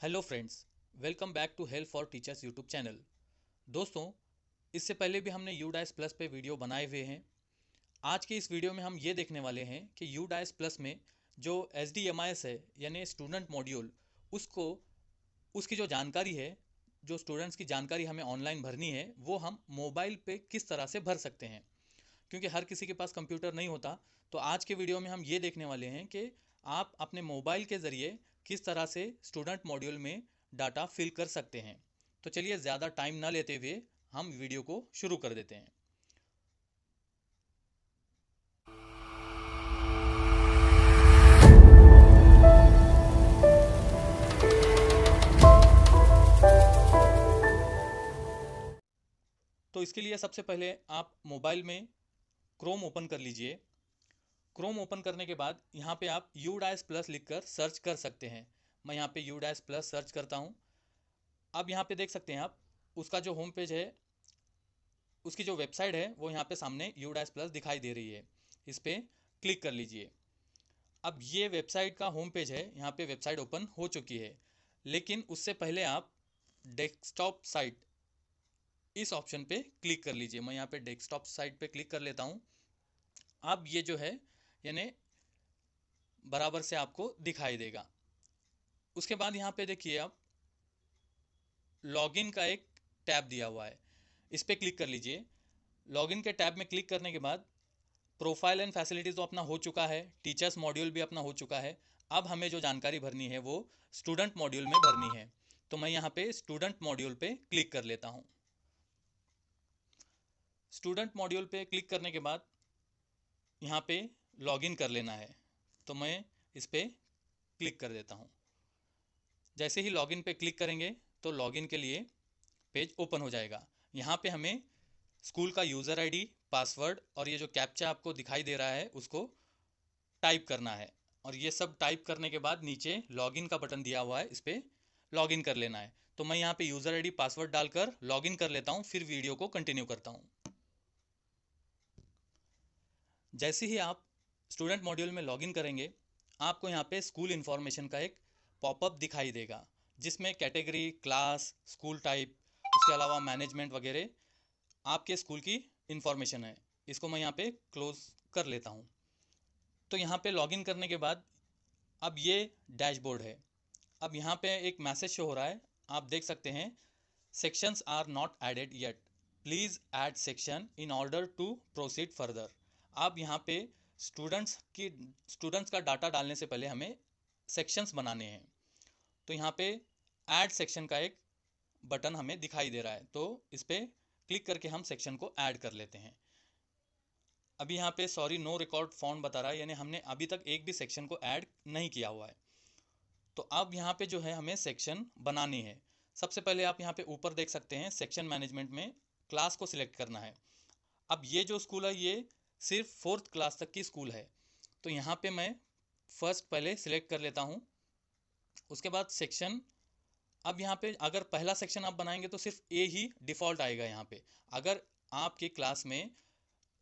Hello friends, welcome back to help for teachers YouTube channel. दोस्तों, इससे पहले भी हमने यूडाइस प्लस पे वीडियो बनाए हुए हैं। आज के इस वीडियो में हम ये देखने वाले हैं कि यूडाइस प्लस में जो SDMIS है यानी स्टूडेंट मॉड्यूल, उसको उसकी जो जानकारी है, जो स्टूडेंट्स की जानकारी हमें ऑनलाइन भरनी है, वो हम मोबाइल पे किस तरह से भर सकते हैं। क्योंकि हर किसी के पास कंप्यूटर नहीं होता, तो आज के वीडियो में हम ये देखने वाले हैं कि आप अपने मोबाइल के ज़रिए किस तरह से स्टूडेंट मॉड्यूल में डाटा फिल कर सकते हैं। तो चलिए ज़्यादा टाइम ना लेते हुए हम वीडियो को शुरू कर देते हैं। तो इसके लिए सबसे पहले आप मोबाइल में क्रोम ओपन कर लीजिए। क्रोम ओपन करने के बाद यहाँ पे आप यूडाइस प्लस लिखकर सर्च कर सकते हैं। मैं यहाँ पे यूडाइस प्लस सर्च करता हूँ। अब यहाँ पे देख सकते हैं आप, उसका जो होम पेज है, उसकी जो वेबसाइट है वो यहाँ पे सामने यूडाइस प्लस दिखाई दे रही है। इस पर क्लिक कर लीजिए। अब ये वेबसाइट का होम पेज है, यहाँ पे वेबसाइट ओपन हो चुकी है। लेकिन उससे पहले आप डेस्कटॉप साइट, इस ऑप्शन पे क्लिक कर लीजिए। मैं यहाँ पे डेस्कटॉप साइट पे क्लिक कर लेता हूँ। अब ये जो है यानी बराबर से आपको दिखाई देगा। उसके बाद यहाँ पे देखिए आप, लॉगिन का एक टैब दिया हुआ है, इस पर क्लिक कर लीजिए। लॉगिन के टैब में क्लिक करने के बाद प्रोफाइल एंड फैसिलिटीज़ तो अपना हो चुका है, टीचर्स मॉड्यूल भी अपना हो चुका है। अब हमें जो जानकारी भरनी है वो स्टूडेंट मॉड्यूल में भरनी है। तो मैं यहाँ पे स्टूडेंट मॉड्यूल पे क्लिक कर लेता हूँ। स्टूडेंट मॉड्यूल पे क्लिक करने के बाद यहाँ पे लॉगिन कर लेना है, तो मैं इस पर क्लिक कर देता हूँ। जैसे ही लॉगिन पे क्लिक करेंगे तो लॉगिन के लिए पेज ओपन हो जाएगा। यहाँ पे हमें स्कूल का यूज़र आईडी, पासवर्ड और ये जो कैप्चा आपको दिखाई दे रहा है उसको टाइप करना है। और ये सब टाइप करने के बाद नीचे लॉगिन का बटन दिया हुआ है, इस पर लॉगिन कर लेना है। तो मैं यहाँ पे यूज़र आईडी, पासवर्ड डालकर लॉगिन कर लेता हूँ, फिर वीडियो को कंटिन्यू करता हूँ। जैसे ही आप स्टूडेंट मॉड्यूल में लॉगिन करेंगे, आपको यहाँ पे स्कूल इन्फॉर्मेशन का एक पॉपअप दिखाई देगा, जिसमें कैटेगरी, क्लास, स्कूल टाइप, उसके अलावा मैनेजमेंट वगैरह आपके स्कूल की इन्फॉर्मेशन है। इसको मैं यहाँ पे क्लोज कर लेता हूँ। तो यहाँ पे लॉगिन करने के बाद अब ये डैशबोर्ड है। अब यहाँ पे एक मैसेज शो हो रहा है, आप देख सकते हैं, sections are not added yet, please add section in order to proceed further. आप यहाँ पे स्टूडेंट्स का डाटा डालने से पहले हमें सेक्शंस बनाने हैं। तो यहाँ पे ऐड सेक्शन का एक बटन हमें दिखाई दे रहा है, तो इस पर क्लिक करके हम सेक्शन को ऐड कर लेते हैं। अभी यहाँ पे सॉरी नो रिकॉर्ड फाउंड बता रहा है, यानी हमने अभी तक एक भी सेक्शन को ऐड नहीं किया हुआ है। तो अब यहाँ पे जो है हमें सेक्शन बनानी है। सबसे पहले आप यहाँ पे ऊपर देख सकते हैं, सेक्शन मैनेजमेंट में क्लास को सिलेक्ट करना है। अब ये जो स्कूल है ये सिर्फ 4th क्लास तक की स्कूल है, तो यहाँ पे मैं फर्स्ट पहले सिलेक्ट कर लेता हूँ। उसके बाद सेक्शन, अब यहाँ पे अगर पहला सेक्शन आप बनाएंगे तो सिर्फ ए ही डिफ़ॉल्ट आएगा यहाँ पे। अगर आपकी क्लास में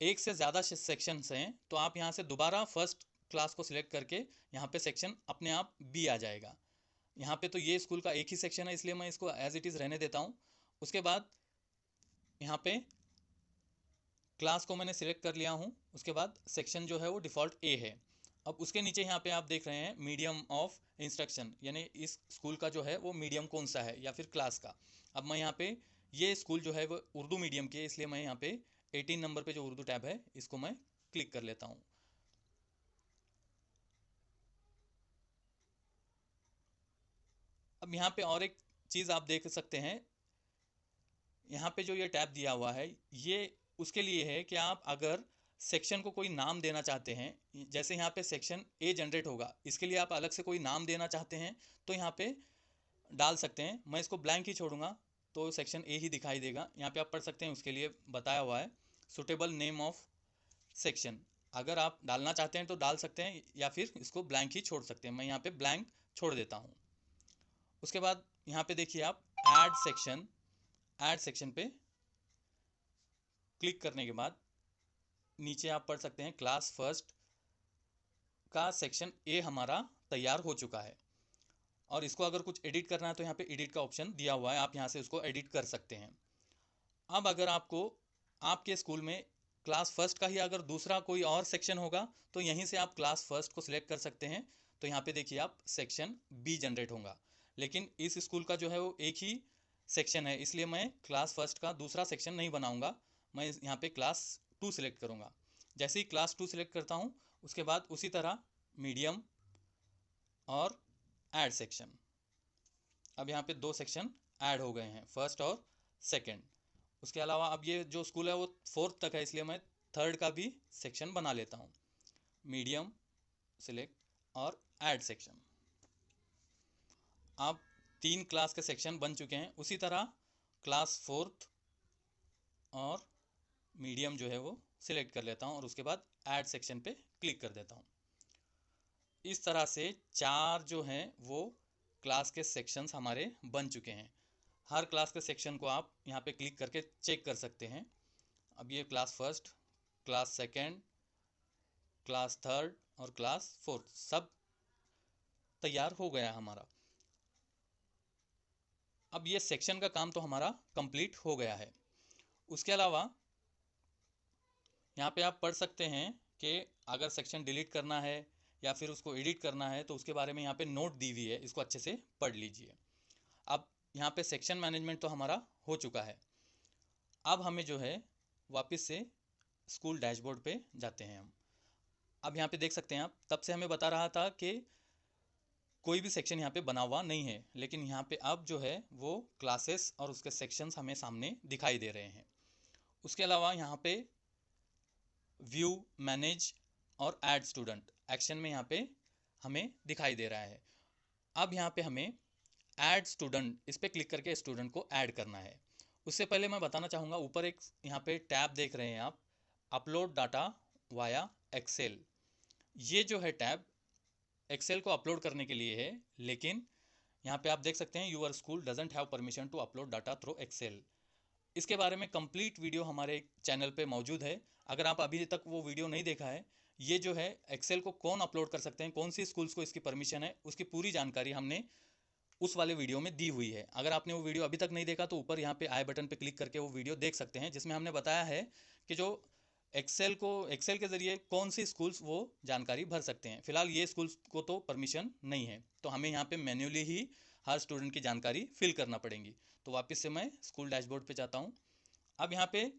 एक से ज़्यादा सेक्शंस हैं तो आप यहाँ से दोबारा फर्स्ट क्लास को सिलेक्ट करके यहाँ पे सेक्शन अपने आप बी आ जाएगा। यहाँ पे तो ये स्कूल का एक ही सेक्शन है, इसलिए मैं इसको एज इट इज़ रहने देता हूँ। उसके बाद यहाँ पे क्लास को मैंने सिलेक्ट कर लिया हूँ। उसके बाद सेक्शन जो है वो डिफ़ॉल्ट ए है। अब उसके नीचे यहाँ पे आप देख रहे हैं मीडियम ऑफ इंस्ट्रक्शन, यानी इस स्कूल का जो है वो मीडियम कौन सा है या फिर क्लास का। अब मैं यहाँ पे, ये स्कूल जो है वो उर्दू मीडियम की है, इसलिए मैं यहाँ पे 18 नंबर पे जो उर्दू टैब है इसको मैं क्लिक कर लेता हूँ। अब यहाँ पे और एक चीज़ आप देख सकते हैं, यहाँ पे जो ये टैब दिया हुआ है ये उसके लिए है कि आप अगर सेक्शन को कोई नाम देना चाहते हैं, जैसे यहाँ पे सेक्शन ए जनरेट होगा, इसके लिए आप अलग से कोई नाम देना चाहते हैं तो यहाँ पे डाल सकते हैं। मैं इसको ब्लैंक ही छोड़ूंगा तो सेक्शन ए ही दिखाई देगा। यहाँ पे आप पढ़ सकते हैं, उसके लिए बताया हुआ है सुटेबल नेम ऑफ सेक्शन। अगर आप डालना चाहते हैं तो डाल सकते हैं या फिर इसको ब्लैंक ही छोड़ सकते हैं। मैं यहाँ पे ब्लैंक छोड़ देता हूँ। उसके बाद यहाँ पे देखिए आप, ऐड सेक्शन पे क्लिक करने के बाद नीचे आप पढ़ सकते हैं क्लास फर्स्ट का सेक्शन ए हमारा तैयार हो चुका है। और इसको अगर कुछ एडिट करना है तो यहाँ पे एडिट का ऑप्शन दिया हुआ है, आप यहाँ से उसको एडिट कर सकते हैं। अब अगर आपको आपके स्कूल में क्लास फर्स्ट का ही अगर दूसरा कोई और सेक्शन होगा तो यहीं से आप क्लास फर्स्ट को सिलेक्ट कर सकते हैं। तो यहाँ पे देखिए आप सेक्शन बी जनरेट होगा, लेकिन इस स्कूल का जो है वो एक ही सेक्शन है, इसलिए मैं क्लास फर्स्ट का दूसरा सेक्शन नहीं बनाऊंगा। मैं यहाँ पे क्लास टू सिलेक्ट करूँगा। जैसे ही क्लास टू सिलेक्ट करता हूँ उसके बाद उसी तरह मीडियम और ऐड सेक्शन। अब यहाँ पे 2 सेक्शन ऐड हो गए हैं, फर्स्ट और सेकंड। उसके अलावा अब ये जो स्कूल है वो 4th तक है, इसलिए मैं 3rd का भी सेक्शन बना लेता हूँ। मीडियम सिलेक्ट और ऐड सेक्शन। अब 3 क्लास के सेक्शन बन चुके हैं। उसी तरह क्लास 4th और मीडियम जो है वो सिलेक्ट कर लेता हूँ और उसके बाद ऐड सेक्शन पे क्लिक कर देता हूँ। इस तरह से 4 जो हैं वो क्लास के सेक्शंस हमारे बन चुके हैं। हर क्लास के सेक्शन को आप यहाँ पे क्लिक करके चेक कर सकते हैं। अब ये class first, class second, class third और क्लास फोर्थ सब तैयार हो गया हमारा। अब ये सेक्शन का काम तो हमारा कंप्लीट हो गया है। उसके अलावा यहाँ पे आप पढ़ सकते हैं कि अगर सेक्शन डिलीट करना है या फिर उसको एडिट करना है तो उसके बारे में यहाँ पे नोट दी हुई है, इसको अच्छे से पढ़ लीजिए। अब यहाँ पे सेक्शन मैनेजमेंट तो हमारा हो चुका है। अब हमें जो है वापस से स्कूल डैशबोर्ड पे जाते हैं हम। अब यहाँ पे देख सकते हैं आप, तब से हमें बता रहा था कि कोई भी सेक्शन यहाँ पे बना हुआ नहीं है, लेकिन यहाँ पे अब जो है वो क्लासेस और उसके सेक्शंस हमें सामने दिखाई दे रहे हैं। उसके अलावा यहाँ पे व्यू, मैनेज और ऐड स्टूडेंट एक्शन में यहाँ पे हमें दिखाई दे रहा है। अब यहाँ पे हमें ऐड स्टूडेंट, इस पर क्लिक करके स्टूडेंट को ऐड करना है। उससे पहले मैं बताना चाहूँगा, ऊपर एक यहाँ पे टैब देख रहे हैं आप, अपलोड डाटा वाया एक्सेल। ये जो है टैब एक्सेल को अपलोड करने के लिए है, लेकिन यहाँ पे आप देख सकते हैं your school doesn't have permission to upload data through Excel. इसके बारे में कंप्लीट वीडियो हमारे चैनल पे मौजूद है। अगर आप अभी तक वो वीडियो नहीं देखा है, ये जो है एक्सेल को कौन अपलोड कर सकते हैं, कौन सी स्कूल्स को इसकी परमिशन है, उसकी पूरी जानकारी हमने उस वाले वीडियो में दी हुई है। अगर आपने वो वीडियो अभी तक नहीं देखा तो ऊपर यहाँ पे आई बटन पे क्लिक करके वो वीडियो देख सकते हैं, जिसमें हमने बताया है कि जो एक्सेल के ज़रिए कौन सी स्कूल्स वो जानकारी भर सकते हैं। फिलहाल ये स्कूल्स को तो परमिशन नहीं है, तो हमें यहाँ पे मैन्युअली ही हर स्टूडेंट की जानकारी फिल करना पड़ेगी। तो वापस से मैं स्कूल डैशबोर्ड पे जाता हूँ। अब यहाँ पे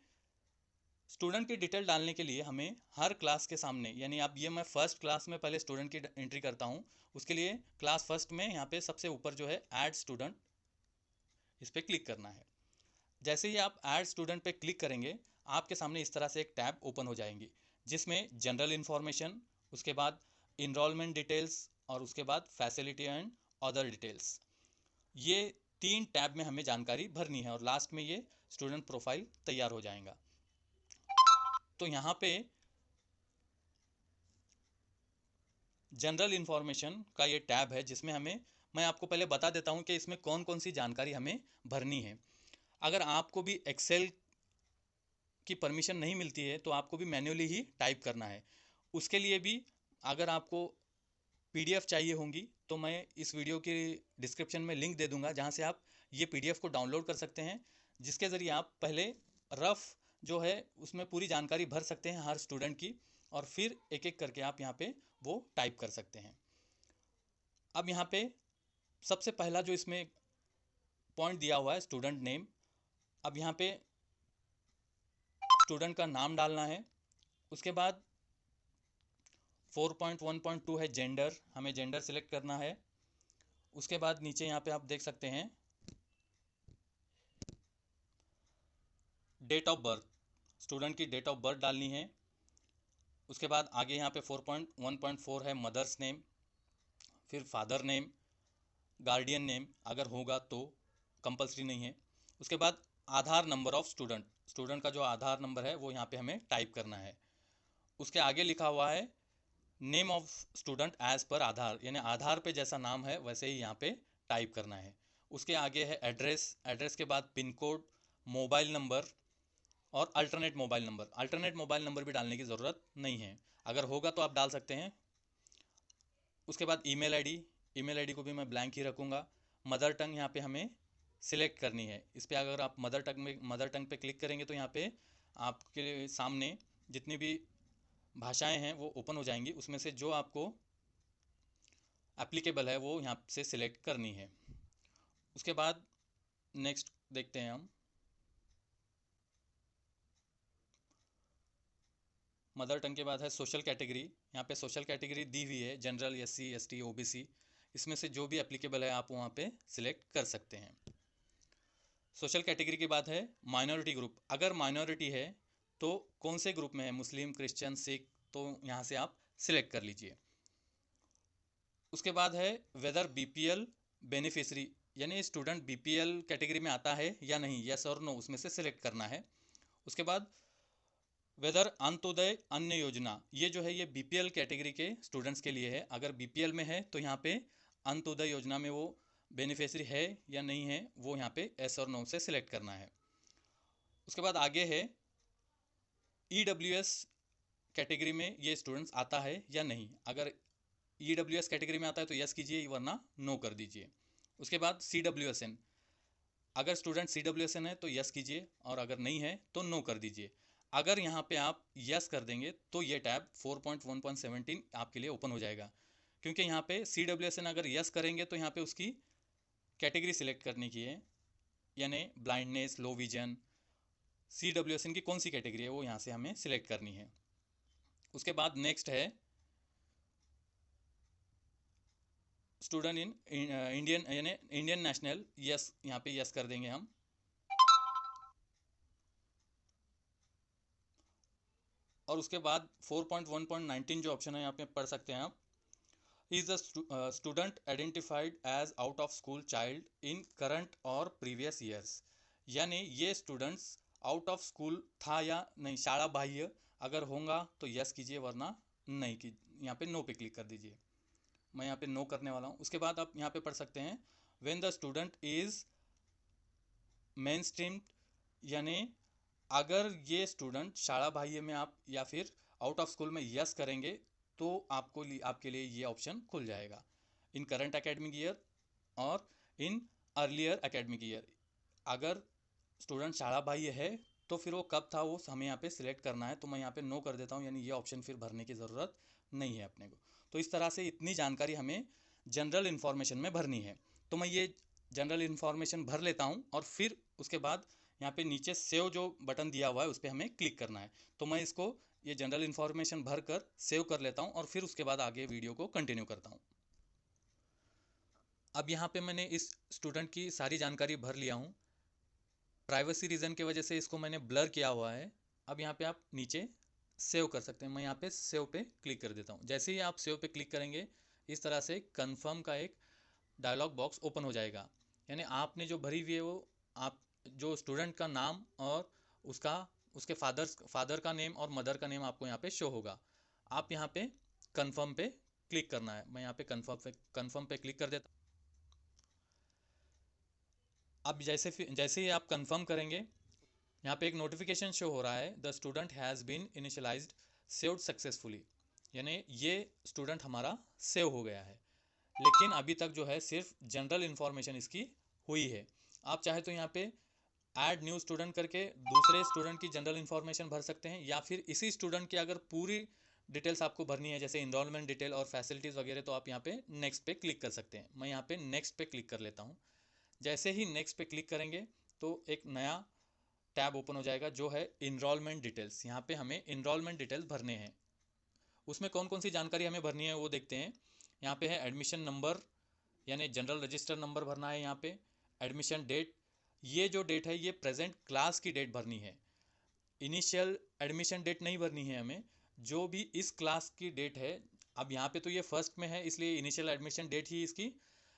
स्टूडेंट की डिटेल डालने के लिए हमें हर क्लास के सामने, यानी अब ये मैं फर्स्ट क्लास में पहले स्टूडेंट की एंट्री करता हूँ, उसके लिए क्लास फर्स्ट में यहाँ पे सबसे ऊपर जो है ऐड स्टूडेंट, इस पर क्लिक करना है। जैसे ही आप ऐड स्टूडेंट पे क्लिक करेंगे आपके सामने इस तरह से एक टैब ओपन हो जाएंगी, जिसमें जनरल इन्फॉर्मेशन, उसके बाद इनरोलमेंट डिटेल्स और उसके बाद फैसिलिटी एंड अदर डिटेल्स, ये 3 टैब में हमें जानकारी भरनी है और लास्ट में ये स्टूडेंट प्रोफाइल तैयार हो जाएगा। तो यहाँ पे जनरल इन्फॉर्मेशन का ये टैब है, जिसमें मैं आपको पहले बता देता हूँ कि इसमें कौन कौन सी जानकारी हमें भरनी है। अगर आपको भी एक्सेल की परमिशन नहीं मिलती है तो आपको भी मैन्युअली ही टाइप करना है। उसके लिए भी अगर आपको पीडीएफ चाहिए होंगी तो मैं इस वीडियो के डिस्क्रिप्शन में लिंक दे दूंगा, जहाँ से आप ये पीडीएफ को डाउनलोड कर सकते हैं, जिसके ज़रिए आप पहले रफ जो है उसमें पूरी जानकारी भर सकते हैं हर स्टूडेंट की, और फिर एक एक करके आप यहाँ पे वो टाइप कर सकते हैं। अब यहाँ पे सबसे पहला जो इसमें पॉइंट दिया हुआ है स्टूडेंट नेम। अब यहाँ पे स्टूडेंट का नाम डालना है। उसके बाद 4.1.2 है जेंडर, हमें जेंडर सिलेक्ट करना है। उसके बाद नीचे यहाँ पे आप देख सकते हैं डेट ऑफ बर्थ, स्टूडेंट की डेट ऑफ बर्थ डालनी है। उसके बाद आगे यहाँ पे 4.1.4 है मदर्स नेम, फिर फादर नेम, गार्डियन नेम अगर होगा तो, कंपलसरी नहीं है। उसके बाद आधार नंबर ऑफ स्टूडेंट, स्टूडेंट का जो आधार नंबर है वो यहाँ पे हमें टाइप करना है। उसके आगे लिखा हुआ है name of student as per आधार, यानी आधार पे जैसा नाम है वैसे ही यहाँ पे टाइप करना है। उसके आगे है एड्रेस, एड्रेस के बाद पिन कोड, मोबाइल नंबर और alternate mobile number. Alternate mobile number भी डालने की ज़रूरत नहीं है, अगर होगा तो आप डाल सकते हैं। उसके बाद ईमेल आईडी, ईमेल आईडी को भी मैं ब्लैंक ही रखूँगा। मदर टंग यहाँ पे हमें सिलेक्ट करनी है। इस पर अगर आप मदर टंग पे क्लिक करेंगे तो यहाँ पे आपके सामने जितनी भी भाषाएं हैं वो ओपन हो जाएंगी, उसमें से जो आपको एप्लीकेबल है वो यहाँ से सिलेक्ट करनी है। उसके बाद नेक्स्ट देखते हैं हम। मदर टंग के बाद है सोशल कैटेगरी। यहाँ पे सोशल कैटेगरी दी हुई है जनरल, SC ST OBC, इसमें से जो भी एप्लीकेबल है आप वहाँ पे सिलेक्ट कर सकते हैं। सोशल कैटेगरी के बाद है माइनॉरिटी ग्रुप। अगर माइनॉरिटी है तो कौन से ग्रुप में है, मुस्लिम, क्रिश्चियन, सिख, तो यहाँ से आप सिलेक्ट कर लीजिए। उसके बाद है वेदर BPL बेनिफिशरी, यानी स्टूडेंट BPL कैटेगरी में आता है या नहीं, यस और नो, उसमें से सिलेक्ट करना है। उसके बाद वेदर अंत्योदय अन्न योजना, ये जो है ये BPL कैटेगरी के स्टूडेंट्स के लिए है। अगर BPL में है तो यहाँ पे अंत्योदय योजना में वो बेनिफिशरी है या नहीं है, वो यहाँ पे यस और नो से सिलेक्ट करना है। उसके बाद आगे है EWS कैटेगरी में ये स्टूडेंट्स आता है या नहीं। अगर EWS कैटेगरी में आता है तो यस कीजिए, वरना नो कर दीजिए। उसके बाद CWSN, अगर स्टूडेंट CWSN है तो यस कीजिए, और अगर नहीं है तो नो कर दीजिए। अगर यहाँ पे आप यस कर देंगे तो ये टैब 4.1.17 आपके लिए ओपन हो जाएगा, क्योंकि यहाँ पे CWSN अगर यस करेंगे तो यहाँ पे उसकी कैटेगरी सिलेक्ट करने की है, यानी ब्लाइंडनेस, लो विजन, CWSN की कौन सी कैटेगरी है वो यहाँ से हमें सिलेक्ट करनी है। उसके बाद नेक्स्ट है स्टूडेंट इन इंडियन, यानी इंडियन नेशनल, यस, यहाँ पे यस कर देंगे हम। और उसके बाद 4.1.19 जो ऑप्शन है यहाँ पे पढ़ सकते हैं आप। Is the student identified as out of school child in current और प्रीवियस ईयर्स, यानी ये स्टूडेंट्स आउट ऑफ स्कूल था या नहीं, शाला बाह्य अगर होगा तो यस कीजिए, वरना नहीं की, यहाँ पे नो पे क्लिक कर दीजिए। मैं यहाँ पे नो करने वाला हूँ। उसके बाद आप यहाँ पे पढ़ सकते हैं when the student is main streamed, यानी अगर ये स्टूडेंट शाला बाह्य में आप या फिर आउट ऑफ स्कूल में यस करेंगे तो आपके लिए ये ऑप्शन खुल जाएगा। इन करंट एकेडमिक ईयर और इन अर्लियर एकेडमिक ईयर, अगर स्टूडेंट शाला बाह्य है तो फिर वो कब था वो हमें यहाँ पे सिलेक्ट करना है। तो मैं यहाँ पे नो कर देता हूँ, यानी ये ऑप्शन फिर भरने की ज़रूरत नहीं है अपने को। तो इस तरह से इतनी जानकारी हमें जनरल इन्फॉर्मेशन में भरनी है। तो मैं ये जनरल इन्फॉर्मेशन भर लेता हूँ और फिर उसके बाद यहाँ पे नीचे सेव जो बटन दिया हुआ है उस पर हमें क्लिक करना है। तो मैं इसको ये जनरल इन्फॉर्मेशन भर कर सेव कर लेता हूँ और फिर उसके बाद आगे वीडियो को कंटिन्यू करता हूँ। अब यहाँ पे मैंने इस स्टूडेंट की सारी जानकारी भर लिया हूँ। प्राइवेसी रीज़न की वजह से इसको मैंने ब्लर किया हुआ है। अब यहाँ पे आप नीचे सेव कर सकते हैं। मैं यहाँ पे सेव पे क्लिक कर देता हूँ। जैसे ही आप सेव पे क्लिक करेंगे इस तरह से कंफर्म का एक डायलॉग बॉक्स ओपन हो जाएगा, यानी आपने जो भरी हुई है वो आप जो स्टूडेंट का नाम और उसके फादर का नेम और मदर का नेम आपको यहाँ पे शो होगा। आप यहाँ पे कंफर्म पे क्लिक करना है। मैं यहाँ पे कंफर्म पे क्लिक कर देता हूँ। अब जैसे ही आप कंफर्म करेंगे यहाँ पे एक नोटिफिकेशन शो हो रहा है, the student has been initialized saved successfully, यानी ये स्टूडेंट हमारा सेव हो गया है। लेकिन अभी तक जो है सिर्फ जनरल इन्फॉर्मेशन इसकी हुई है। आप चाहे तो यहाँ पे ऐड न्यू स्टूडेंट करके दूसरे स्टूडेंट की जनरल इन्फॉर्मेशन भर सकते हैं, या फिर इसी स्टूडेंट की अगर पूरी डिटेल्स आपको भरनी है जैसे इनरोलमेंट डिटेल और फैसिलिटीज़ वगैरह, तो आप यहाँ पे नेक्स्ट पे क्लिक कर सकते हैं। मैं यहाँ पे नेक्स्ट पे क्लिक कर लेता हूँ। जैसे ही नेक्स्ट पे क्लिक करेंगे तो एक नया टैब ओपन हो जाएगा जो है इनरोलमेंट डिटेल्स। यहाँ पे हमें इनरोलमेंट डिटेल्स भरने हैं। उसमें कौन कौन सी जानकारी हमें भरनी है वो देखते हैं। यहाँ पे है एडमिशन नंबर, यानी जनरल रजिस्टर नंबर भरना है। यहाँ पे एडमिशन डेट, ये जो डेट है ये प्रेजेंट क्लास की डेट भरनी है। इनिशियल एडमिशन डेट नहीं भरनी है हमें, जो भी इस क्लास की डेट है। अब यहाँ पे तो ये फर्स्ट में है इसलिए इनिशियल एडमिशन डेट ही इसकी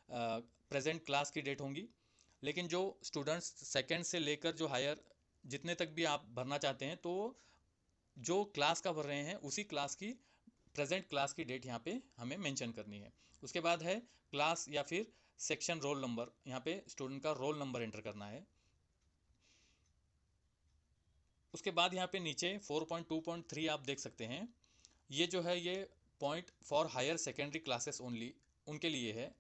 प्रेजेंट क्लास की डेट होंगी। लेकिन जो स्टूडेंट्स सेकेंड से लेकर जो हायर जितने तक भी आप भरना चाहते हैं, तो जो क्लास का भर रहे हैं उसी क्लास की प्रेजेंट क्लास की डेट यहाँ पे हमें मेंशन करनी है। उसके बाद है क्लास या फिर सेक्शन रोल नंबर, यहाँ पे स्टूडेंट का रोल नंबर एंटर करना है। उसके बाद यहाँ पे नीचे 4.2.3 आप देख सकते हैं, ये जो है ये point for higher secondary classes only उनके लिए है।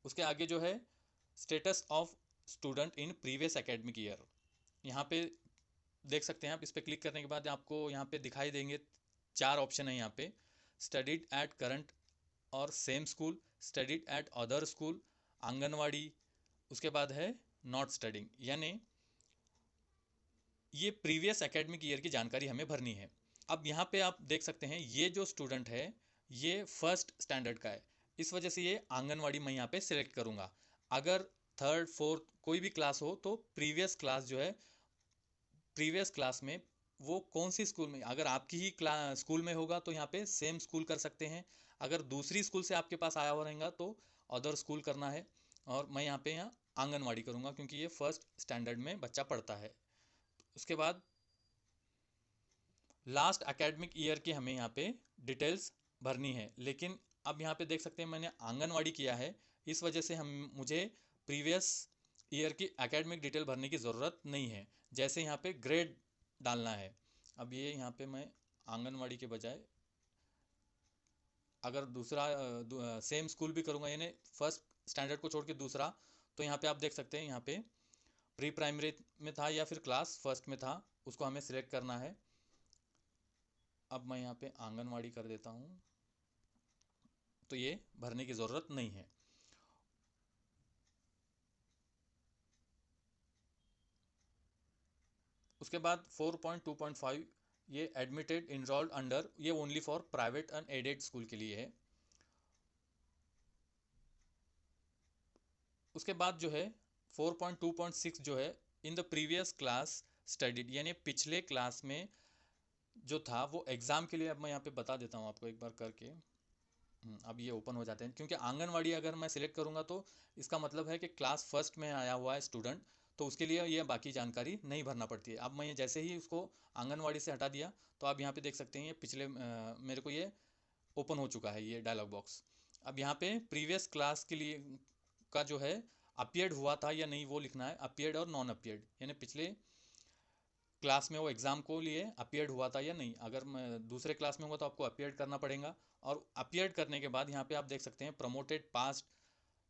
उसके आगे जो है status of student in previous academic year, यहाँ पे देख सकते हैं आप। इस पर क्लिक करने के बाद आपको यहाँ पे दिखाई देंगे 4 ऑप्शन है यहाँ पे, स्टडीड एट करंट और same school, studied at other school, anganwadi, उसके बाद है नॉट स्टडिंग, यानी ये प्रीवियस एकेडमिक ईयर की जानकारी हमें भरनी है। अब यहाँ पे आप देख सकते हैं ये जो स्टूडेंट है ये फर्स्ट स्टैंडर्ड का है, इस वजह से ये आंगनवाड़ी मैं यहाँ पे सिलेक्ट करूँगा। अगर थर्ड फोर्थ कोई भी क्लास हो तो प्रीवियस क्लास जो है, प्रीवियस क्लास में वो कौन सी स्कूल में, अगर आपकी ही क्लास स्कूल में होगा तो यहाँ पे सेम स्कूल कर सकते हैं, अगर दूसरी स्कूल से आपके पास आया हुआ रहेगा तो अदर स्कूल करना है। और मैं यहाँ आंगनवाड़ी करूँगा क्योंकि ये फर्स्ट स्टैंडर्ड में बच्चा पढ़ता है। उसके बाद लास्ट एकेडमिक ईयर की हमें यहाँ पे डिटेल्स भरनी है, लेकिन अब यहाँ पे देख सकते हैं मैंने आंगनवाड़ी किया है, इस वजह से मुझे प्रीवियस ईयर की एकेडमिक डिटेल भरने की ज़रूरत नहीं है। जैसे यहाँ पे ग्रेड डालना है, अब ये यहाँ पे मैं आंगनवाड़ी के बजाय अगर दूसरा सेम स्कूल भी करूँगा, यानी फर्स्ट स्टैंडर्ड को छोड़ के दूसरा, तो यहाँ पे आप देख सकते हैं यहाँ पे प्री प्राइमरी में था या फिर क्लास फर्स्ट में था, उसको हमें सिलेक्ट करना है। अब मैं यहाँ पे आंगनवाड़ी कर देता हूँ, तो ये भरने की ज़रूरत नहीं है। उसके बाद 4.2.5 ये एडमिटेड इनरोल्ड अंडर, ये only for private and aided school के लिए है। उसके बाद जो है 4.2.6 जो है in the previous class studied, यानी पिछले क्लास में जो था वो एग्ज़ाम के लिए। अब मैं यहाँ पे बता देता हूँ आपको एक बार करके। अब ये ओपन हो जाते हैं, क्योंकि आंगनवाड़ी अगर मैं सिलेक्ट करूँगा तो इसका मतलब है कि क्लास फर्स्ट में आया हुआ है स्टूडेंट, तो उसके लिए ये बाकी जानकारी नहीं भरना पड़ती है। अब मैं जैसे ही उसको आंगनवाड़ी से हटा दिया तो आप यहाँ पे देख सकते हैं ये पिछले मेरे को ये ओपन हो चुका है ये डायलॉग बॉक्स। अब यहाँ पे प्रीवियस क्लास के लिए का जो है अपीयर्ड हुआ था या नहीं वो लिखना है, अपीयर्ड और नॉन अपीयर्ड, यानी पिछले क्लास में वो एग्ज़ाम को लिए अपीयर्ड हुआ था या नहीं। अगर मैं दूसरे क्लास में होगा तो आपको अपीयर्ड करना पड़ेगा। और अपीयर्ड करने के बाद यहाँ पे आप देख सकते हैं प्रमोटेड पास्ट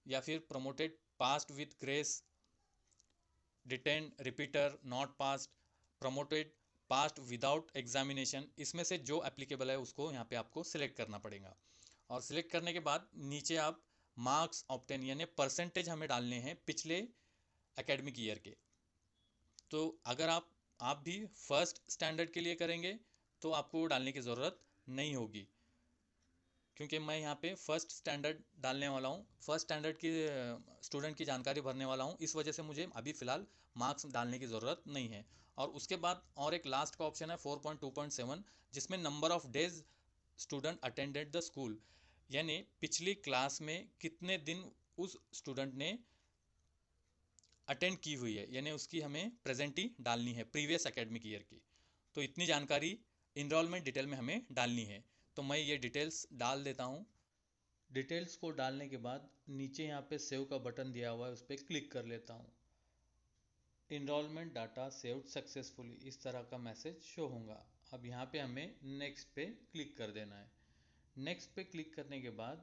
या फिर promoted past with grace, detain repeater, not past, promoted past without examination, इसमें से जो एप्लीकेबल है उसको यहाँ पे आपको सिलेक्ट करना पड़ेगा। और सिलेक्ट करने के बाद नीचे आप मार्क्स ऑब्टेन यानी परसेंटेज हमें डालने हैं पिछले एकेडमिक ईयर के। तो अगर आप भी फर्स्ट स्टैंडर्ड के लिए करेंगे तो आपको डालने की ज़रूरत नहीं होगी, क्योंकि मैं यहाँ पे फर्स्ट स्टैंडर्ड डालने वाला हूँ, फर्स्ट स्टैंडर्ड की स्टूडेंट की जानकारी भरने वाला हूँ, इस वजह से मुझे अभी फ़िलहाल मार्क्स डालने की ज़रूरत नहीं है। और उसके बाद और एक लास्ट का ऑप्शन है 4.2.7, जिसमें number of days student attended the school, यानी पिछली क्लास में कितने दिन उस स्टूडेंट ने अटेंड की हुई है, यानी उसकी हमें प्रेजेंट ही डालनी है प्रीवियस एकेडमिक ईयर की। तो इतनी जानकारी इनरोलमेंट डिटेल में हमें डालनी है, तो मैं ये डिटेल्स डाल देता हूँ। डिटेल्स को डालने के बाद नीचे यहाँ पे सेव का बटन दिया हुआ है, उस पर क्लिक कर लेता हूँ। इनरोलमेंट डाटा सेव्ड सक्सेसफुली, इस तरह का मैसेज शो होगा। अब यहाँ पे हमें नेक्स्ट पे क्लिक कर देना है। नेक्स्ट पे क्लिक करने के बाद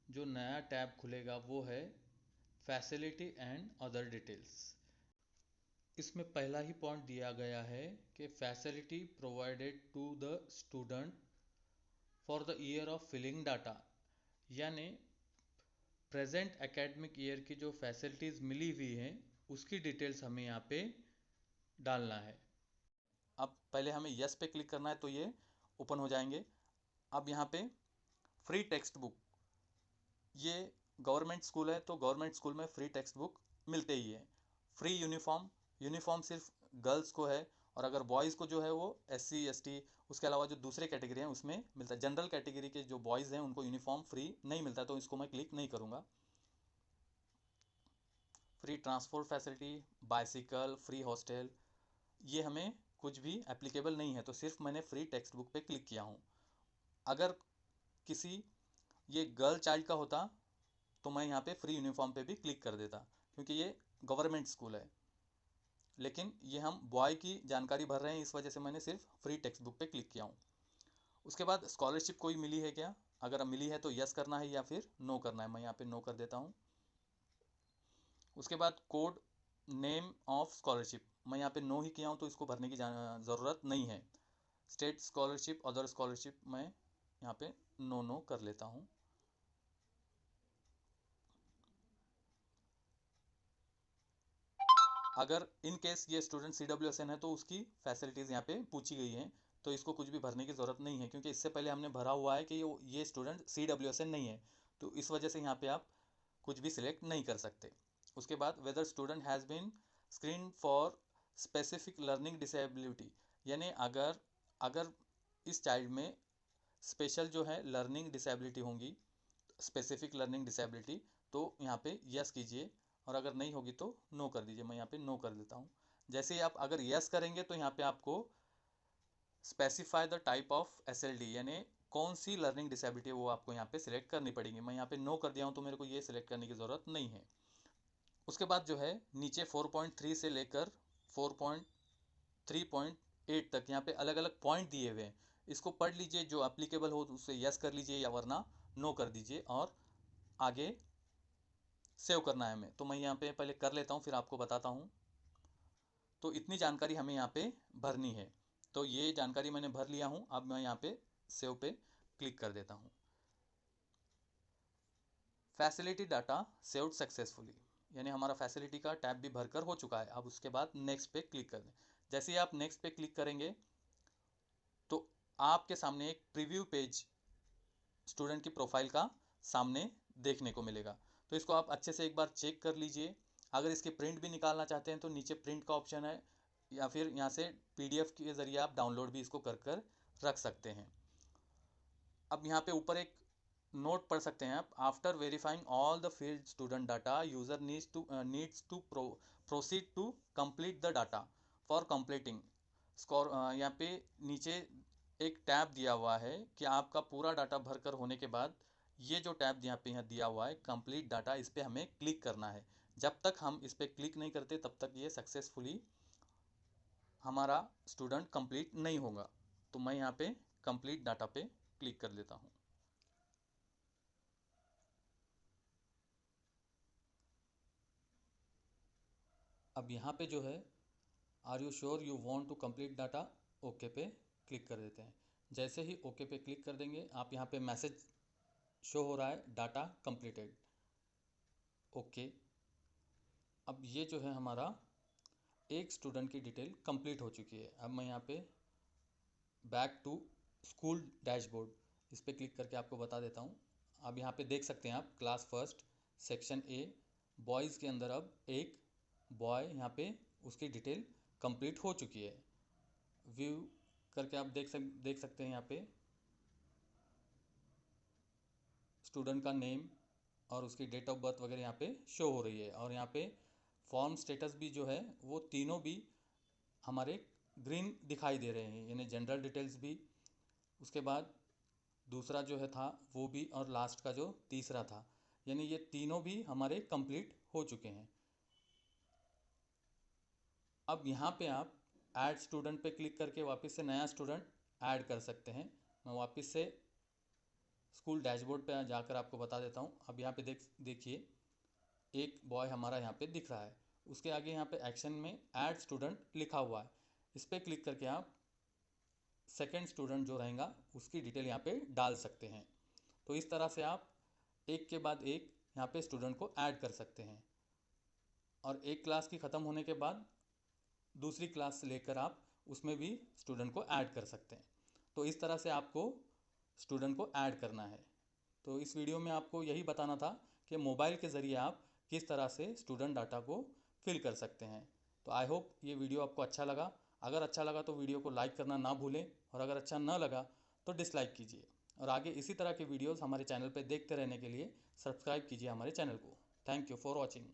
जो नया टैब खुलेगा वो है फैसिलिटी एंड अदर डिटेल्स। इसमें पहला ही पॉइंट दिया गया है कि facility provided to the student for the year of filling data, यानी प्रेजेंट एकेडमिक ईयर की जो फैसिलिटीज़ मिली हुई हैं उसकी डिटेल्स हमें यहाँ पे डालना है। अब पहले हमें यस पे क्लिक करना है तो ये ओपन हो जाएंगे। अब यहाँ पे फ्री टेक्स्ट बुक, ये गवर्नमेंट स्कूल है तो गवर्नमेंट स्कूल में फ्री टेक्स्ट बुक मिलते ही है। फ्री यूनिफॉर्म, यूनिफॉर्म सिर्फ गर्ल्स को है, और अगर बॉयज़ को जो है वो SC ST उसके अलावा जो दूसरे कैटेगरी हैं उसमें मिलता है। जनरल कैटेगरी के जो बॉयज़ हैं उनको यूनिफॉर्म फ्री नहीं मिलता, तो इसको मैं क्लिक नहीं करूँगा। Free transport facility, bicycle, free hostel, ये हमें कुछ भी एप्लीकेबल नहीं है, तो सिर्फ मैंने फ्री टेक्स्ट बुक पे क्लिक किया हूँ। अगर किसी ये गर्ल चाइल्ड का होता तो मैं यहाँ पे फ्री यूनिफॉर्म पे भी क्लिक कर देता, क्योंकि ये गवर्नमेंट स्कूल है। लेकिन ये हम बॉय की जानकारी भर रहे हैं, इस वजह से मैंने सिर्फ फ्री टेक्स्ट बुक पे क्लिक किया हूँ। उसके बाद स्कॉलरशिप कोई मिली है क्या, अगर मिली है तो यस करना है या फिर नो करना है। मैं यहाँ पे नो कर देता हूँ। उसके बाद कोड नेम ऑफ स्कॉलरशिप, मैं यहाँ पे नो ही किया हूँ तो इसको भरने की ज़रूरत नहीं है। स्टेट स्कॉलरशिप, अदर स्कॉलरशिप, मैं यहाँ पे नो कर लेता हूँ। अगर इन केस ये स्टूडेंट CWSN है तो उसकी फैसिलिटीज़ यहाँ पे पूछी गई हैं, तो इसको कुछ भी भरने की ज़रूरत नहीं है, क्योंकि इससे पहले हमने भरा हुआ है कि ये स्टूडेंट CWSN नहीं है, तो इस वजह से यहाँ पे आप कुछ भी सिलेक्ट नहीं कर सकते। उसके बाद whether student has been screen for specific learning disability, यानी अगर अगर इस चाइल्ड में स्पेशल जो है लर्निंग डिसेबिलिटी होंगी, स्पेसिफिक लर्निंग डिसेबिलिटी, तो यहाँ पे यस कीजिए, और अगर नहीं होगी तो नो कर दीजिए। मैं यहाँ पे नो कर देता हूँ। जैसे ही आप अगर यस करेंगे तो यहाँ पे आपको specify the type of SLD, यानी कौन सी लर्निंग डिसेबिलिटी है वो आपको यहाँ पे सिलेक्ट करनी पड़ेगी। मैं यहाँ पे नो कर दिया हूँ तो मेरे को ये सिलेक्ट करने की ज़रूरत नहीं है। उसके बाद जो है नीचे 4.3 से लेकर 4.3.8 तक यहाँ पे अलग अलग पॉइंट दिए हुए हैं, इसको पढ़ लीजिए, जो अप्लीकेबल हो उससे यस कर लीजिए या वरना नो कर दीजिए, और आगे सेव करना है हमें। तो मैं यहाँ पे पहले कर लेता हूँ, फिर आपको बताता हूँ। तो इतनी जानकारी हमें यहाँ पे भरनी है, तो ये जानकारी मैंने भर लिया हूँ। अब मैं यहाँ पे सेव पे क्लिक कर देता हूँ। फैसिलिटी डाटा सेव्ड सक्सेसफुली, यानी हमारा फैसिलिटी का टैब भी भरकर हो चुका है। अब उसके बाद नेक्स्ट पे क्लिक कर दें। जैसे ही आप नेक्स्ट पे क्लिक करेंगे तो आपके सामने एक प्रीव्यू पेज स्टूडेंट की प्रोफाइल का सामने देखने को मिलेगा। तो इसको आप अच्छे से एक बार चेक कर लीजिए। अगर इसके प्रिंट भी निकालना चाहते हैं तो नीचे प्रिंट का ऑप्शन है, या फिर यहाँ से PDF के ज़रिए आप डाउनलोड भी इसको कर रख सकते हैं। अब यहाँ पे ऊपर एक नोट पढ़ सकते हैं आप, after verifying all the field student data user needs to proceed to complete the data for completing score. यहाँ पे नीचे एक टैब दिया हुआ है कि आपका पूरा डाटा भरकर होने के बाद ये जो टैब यहाँ दिया हुआ है कंप्लीट डाटा, इस पर हमें क्लिक करना है। जब तक हम इस पर क्लिक नहीं करते तब तक ये सक्सेसफुली हमारा स्टूडेंट कंप्लीट नहीं होगा। तो मैं यहाँ पे कंप्लीट डाटा पे क्लिक कर लेता हूँ। अब यहाँ पे जो है are you sure you want to complete data, okay पे क्लिक कर देते हैं। जैसे ही ओके पे क्लिक कर देंगे आप यहाँ पे मैसेज शो हो रहा है, डाटा कंप्लीटेड, ओके। अब ये जो है हमारा एक स्टूडेंट की डिटेल कंप्लीट हो चुकी है। अब मैं यहाँ पे बैक टू स्कूल डैशबोर्ड, इस पर क्लिक करके आपको बता देता हूँ। अब यहाँ पे देख सकते हैं आप class first section A boys के अंदर अब एक बॉय यहाँ पे उसकी डिटेल कंप्लीट हो चुकी है। व्यू करके आप देख सकते हैं यहाँ पे स्टूडेंट का नेम और उसकी डेट ऑफ बर्थ वगैरह यहाँ पे शो हो रही है। और यहाँ पे फॉर्म स्टेटस भी जो है वो तीनों भी हमारे ग्रीन दिखाई दे रहे हैं, यानी जनरल डिटेल्स भी, उसके बाद दूसरा जो है था वो भी, और लास्ट का जो तीसरा था, यानी ये तीनों भी हमारे कंप्लीट हो चुके हैं। अब यहाँ पे आप ऐड स्टूडेंट पे क्लिक करके वापस से नया स्टूडेंट ऐड कर सकते हैं। मैं वापस से स्कूल डैशबोर्ड पे जाकर आपको बता देता हूँ। अब यहाँ पे देखिए एक बॉय हमारा यहाँ पे दिख रहा है, उसके आगे यहाँ पे एक्शन में ऐड स्टूडेंट लिखा हुआ है। इस पर क्लिक करके आप सेकेंड स्टूडेंट जो रहेगा उसकी डिटेल यहाँ पे डाल सकते हैं। तो इस तरह से आप एक के बाद एक यहाँ पे स्टूडेंट को ऐड कर सकते हैं, और एक क्लास की ख़त्म होने के बाद दूसरी क्लास से लेकर आप उसमें भी स्टूडेंट को ऐड कर सकते हैं। तो इस तरह से आपको स्टूडेंट को ऐड करना है। तो इस वीडियो में आपको यही बताना था कि मोबाइल के ज़रिए आप किस तरह से स्टूडेंट डाटा को फिल कर सकते हैं। तो आई होप ये वीडियो आपको अच्छा लगा। अगर अच्छा लगा तो वीडियो को लाइक करना ना भूलें, और अगर अच्छा ना लगा तो डिसलाइक कीजिए। और आगे इसी तरह के वीडियोस हमारे चैनल पर देखते रहने के लिए सब्सक्राइब कीजिए हमारे चैनल को। Thank you for watching.